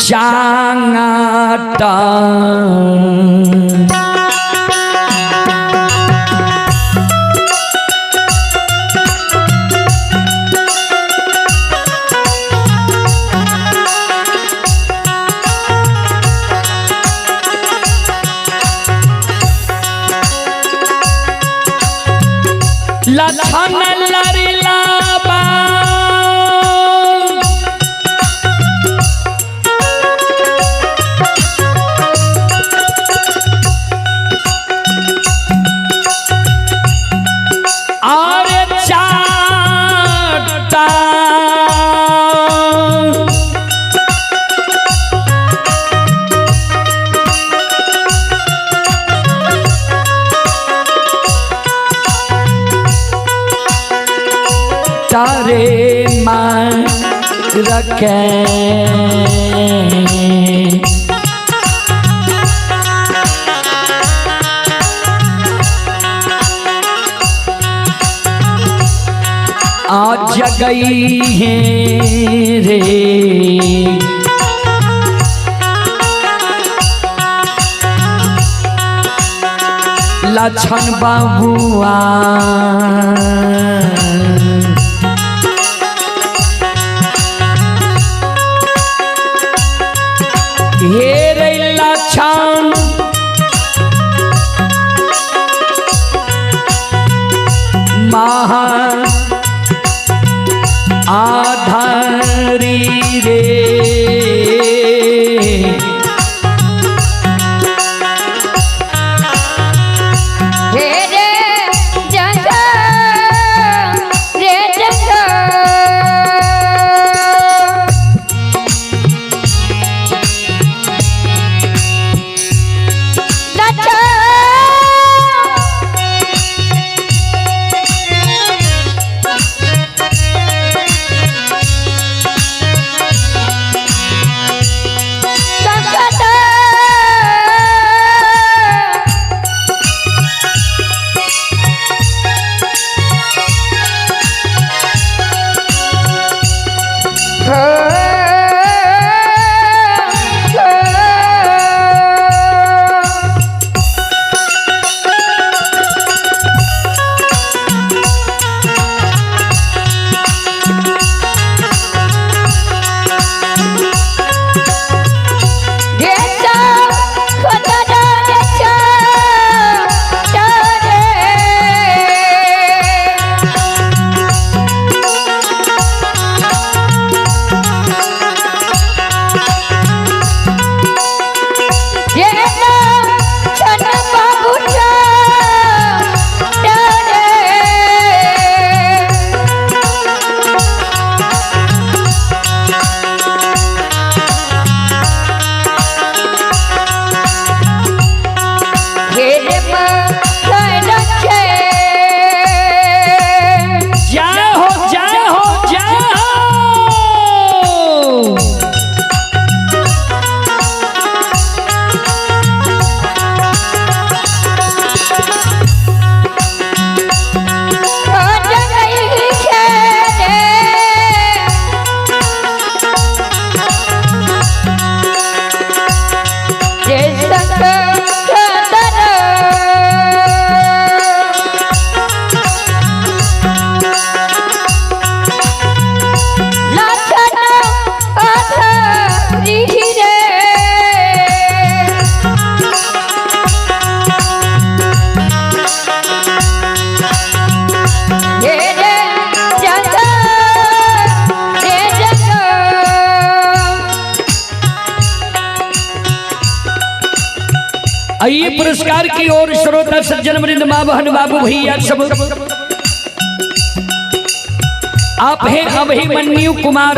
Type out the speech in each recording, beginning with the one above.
चांगाटा लखन लरिला बा और चाटा तारे मां रखे आज जगई है रे लछन बाबुआ हे रे लछन महा आधारी रे हे रे जंगा रे जंगा आइए पुरस्कार की ओर श्रोता सज्जन वृंद मां बहन बाबू भैया सब आप हैं अभिमन्यु कुमार।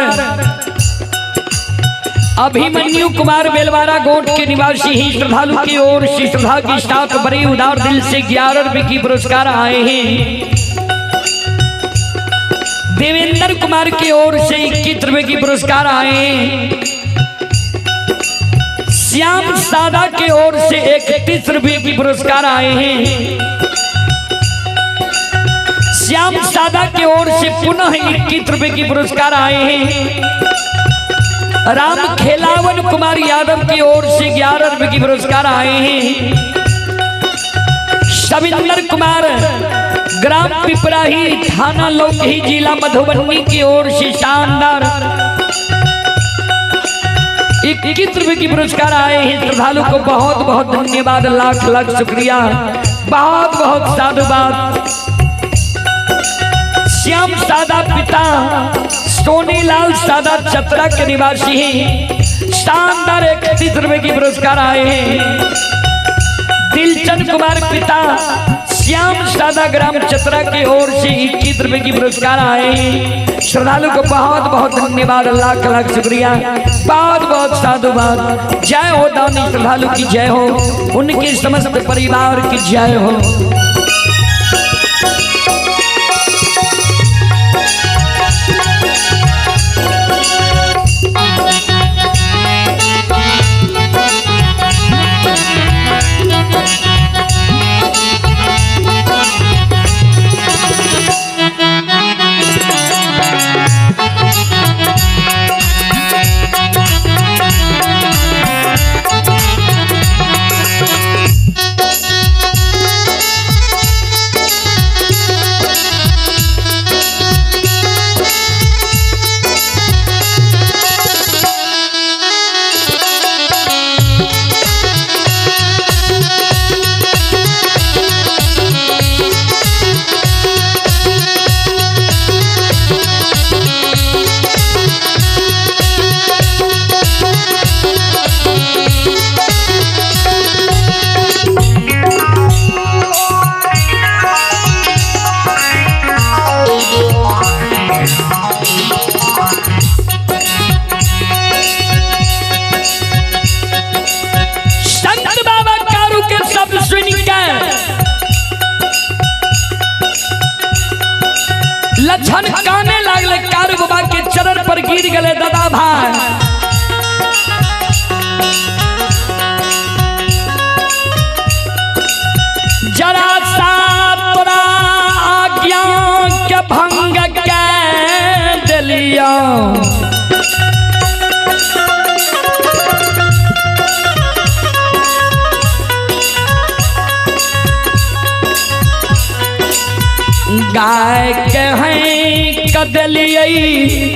अभिमन्यु कुमार बेलवारा गोट के निवासी ही श्रद्धालु की ओर श्री श्रद्धा की साथ बड़े उदार दिल से 11 रुपए की पुरस्कार आए हैं। देवेंद्र कुमार की ओर से 21 रुपए की पुरस्कार आए हैं। श्याम सादा के ओर से 31 रुपए की पुरस्कार आए हैं। श्याम सादा के ओर से पुनः 21 रुपए की पुरस्कार आए हैं। राम खेलावन कुमार यादव की ओर से 11 रुपए की पुरस्कार आए हैं। सविंदर कुमार ग्राम पिपराही थाना लोकही जिला मधुबनी की ओर से शानदार 21 रुपए की पुरस्कार आए हैं। श्रद्धालु को बहुत बहुत धन्यवाद, लाख लाख शुक्रिया, बहुत बहुत साधुवाद। श्याम सादा पिता सोनीलाल सादा चतरा के निवासी हैं, शानदार 31 रुपए की पुरस्कार आए हैं। दिलचंद कुमार पिता श्याम सादा ग्राम चतरा की ओर से 21 रुपए की पुरस्कार आए हैं। श्रद्धालु को बहुत बहुत धन्यवाद, लाख लाख शुक्रिया, बहुत बहुत साधुवाद। जय हो दानी श्रद्धालु की जय हो, उनके समस्त परिवार की जय हो। लक्षण काने लागले, कारु बाबा के चरण पर गिर गले दादा भाई। जरा सा तोरा आज्ञा के भंग के दिलिया, गाय के हैं कदलियई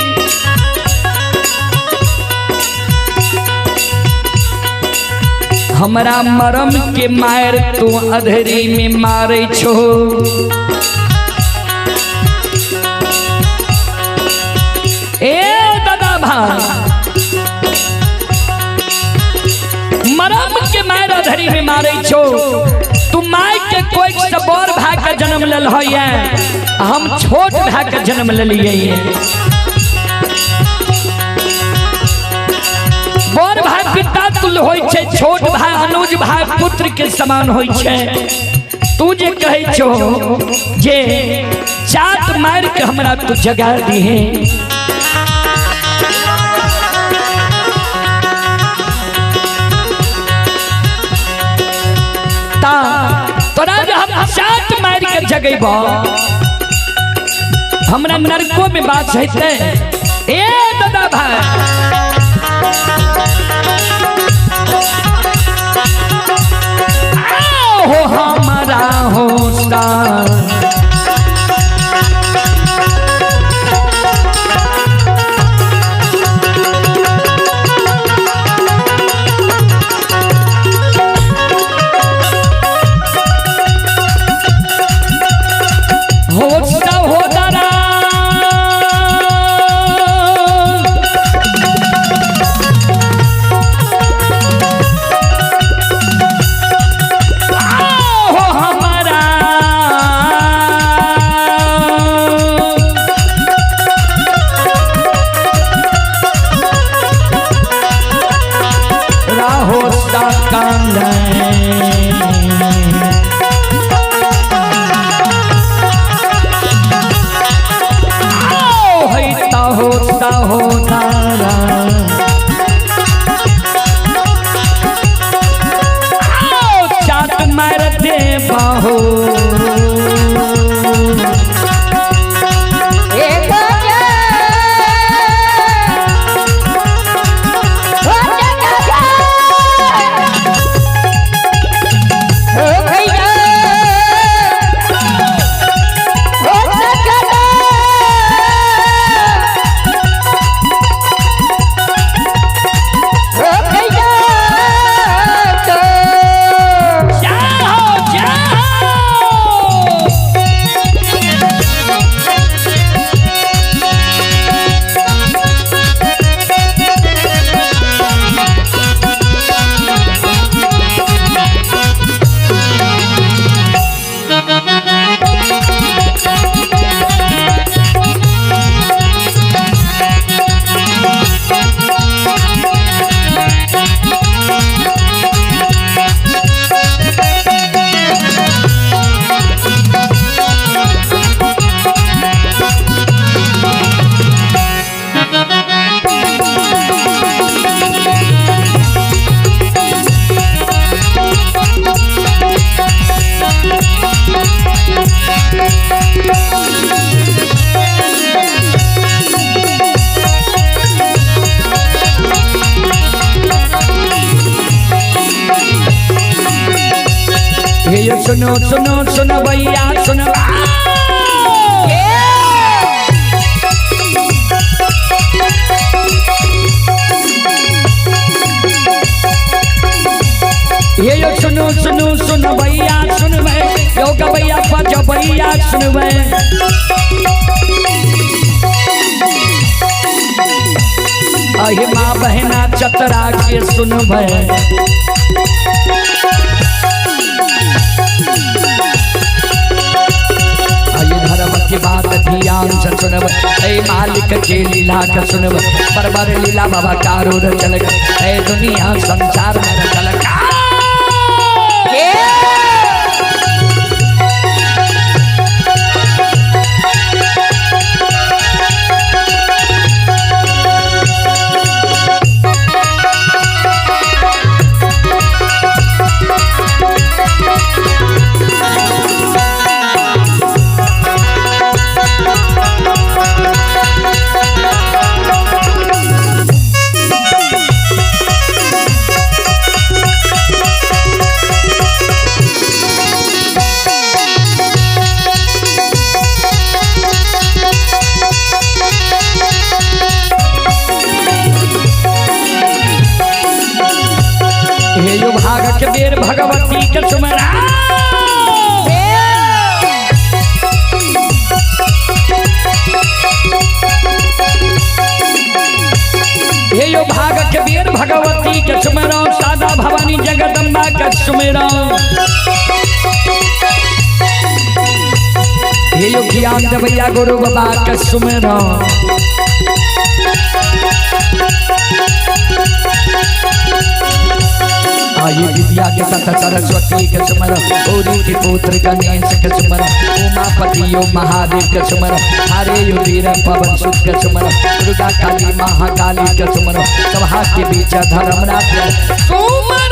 हमरा मरम के मार तू अधरी में मारे छो। ए दादा भाई, मरम के मार अधरी में मारे छो। तू माय के कोई सबोर भाई का जन्म लेल है, हम छोट भाई का जन्म ले लिए। बोर भाई पिता तुल होय छे, छोट भाई अनुज भाई पुत्र के समान होय छे। तू जे कहे छो जे चाट मार के हमरा तू जगा दी है, तोरा हम चाट मार के जगेब, हमरा नरको में बात है। ए दादा भाई, हो हमारा होता सुनो सुनो सुनो भैया सुनो। ये यो सुनो सुनो सुनो भैया सुनवे यो का भैया पाँच भैया सुनवे। अहि माँ बहना चतरा के सुनवे। की बात ध्यान से सुनब ऐ मालिक के लीला का सुनब बरबर लीला बाबा कारो चल ऐ दुनिया संसार में चल। हे यो भाग के बेर भगवती के सुमरा। हे यो भाग के बेर भगवती के सुमरा सादा भवानी जगदम्बा का सुमरा। हे यो ज्ञान भैया गुरु बाबा का सुमरा। आये विद्या के साथ सरस्वती के सुमर गौरी के पुत्र गणेश के सुमर उमापति यो महादेव के सुमर हरे यो वीर पवन सुत के सुमर दुर्गा काली महाकाली के सुमर सभा के बीच धर्मराज सुमर।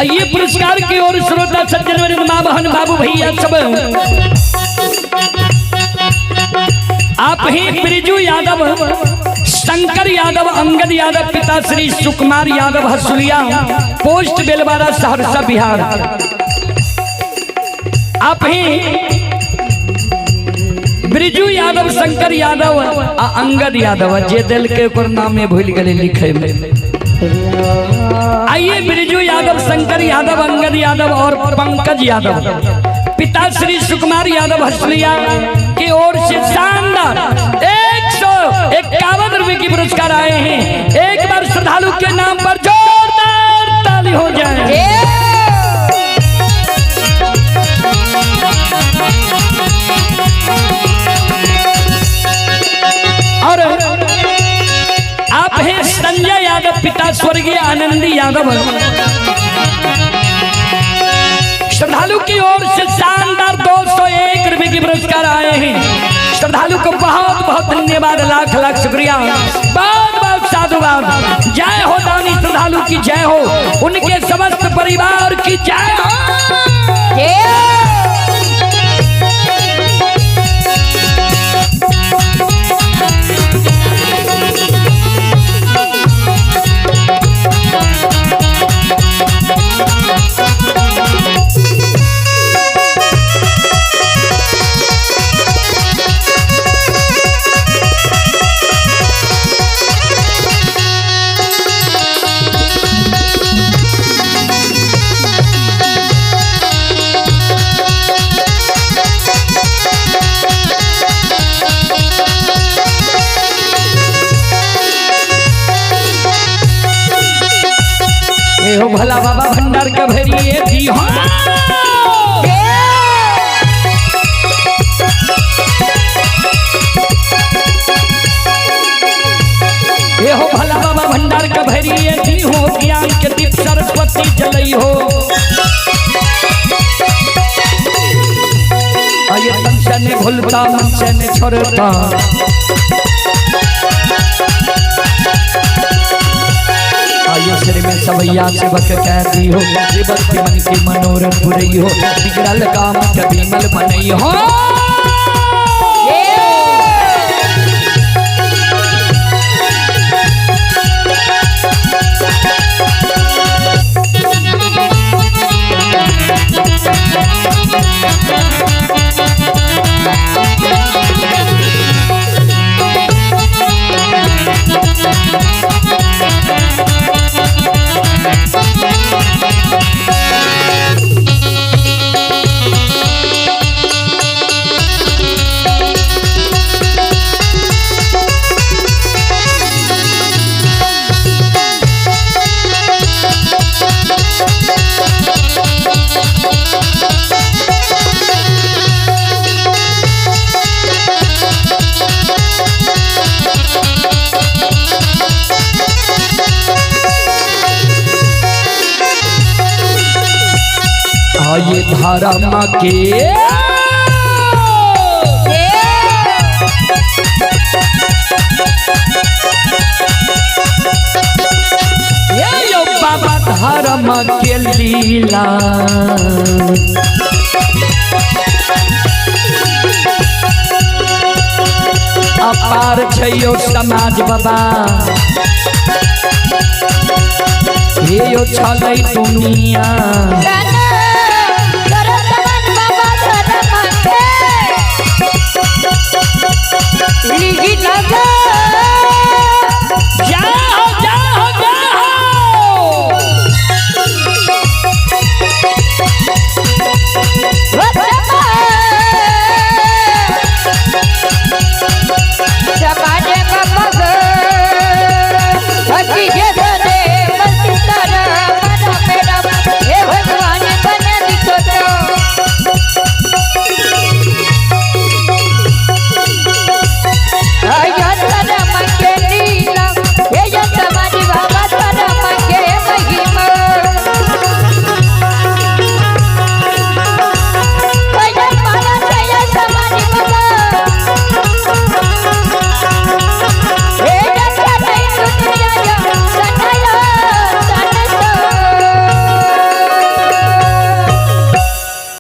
ये पुरस्कार की ओर श्रोता सज्जन माँ बहन बाबू भैया सब आप ही ब्रिजू यादव शंकर यादव अंगद यादव पिता श्री सुकुमार यादव हसुलिया पोस्ट बेलवाड़ा सहरसा बिहार। आप ही ब्रिजू यादव शंकर यादव अंगद यादव जे दिल के नाम में भूल गए लिखे में। आइए ब्रिजू यादव शंकर यादव अंगद यादव और पंकज यादव पिता श्री सुकुमार यादव हसलिया की ओर से शानदार 151 रुपए की पुरस्कार आए हैं। एक बार श्रद्धालु के नाम पर जोरदार ताली हो जाए। और आप हैं संजय यादव पिता स्वर्गीय आनंदी यादव। श्रद्धालु की ओर से शानदार 201 रुपए की पुरस्कार आए हैं। श्रद्धालु को बहुत बहुत धन्यवाद, लाख लाख शुक्रिया, बहुत बहुत साधुवाद। जय हो दानी श्रद्धालु की जय हो, उनके समस्त परिवार की जय हो। हो भला बाबा भंडार का भरिए दी हो ये हो भला बाबा भंडार का भरिए दी हो ज्ञान के दीप सरस्वती जलई हो आये तन से ने भूलता मन से ने छोड़ता आयो सिर में सवैया सेवक कह दी हो सेवक के मन की मनोरथ बुरई हो बिगड़ल काम कभी मल बनई हो ये धारा माँ के ये यो बाबा धारा माँ के लीला अपार छयो समाज बाबा ये यो छलै दुनिया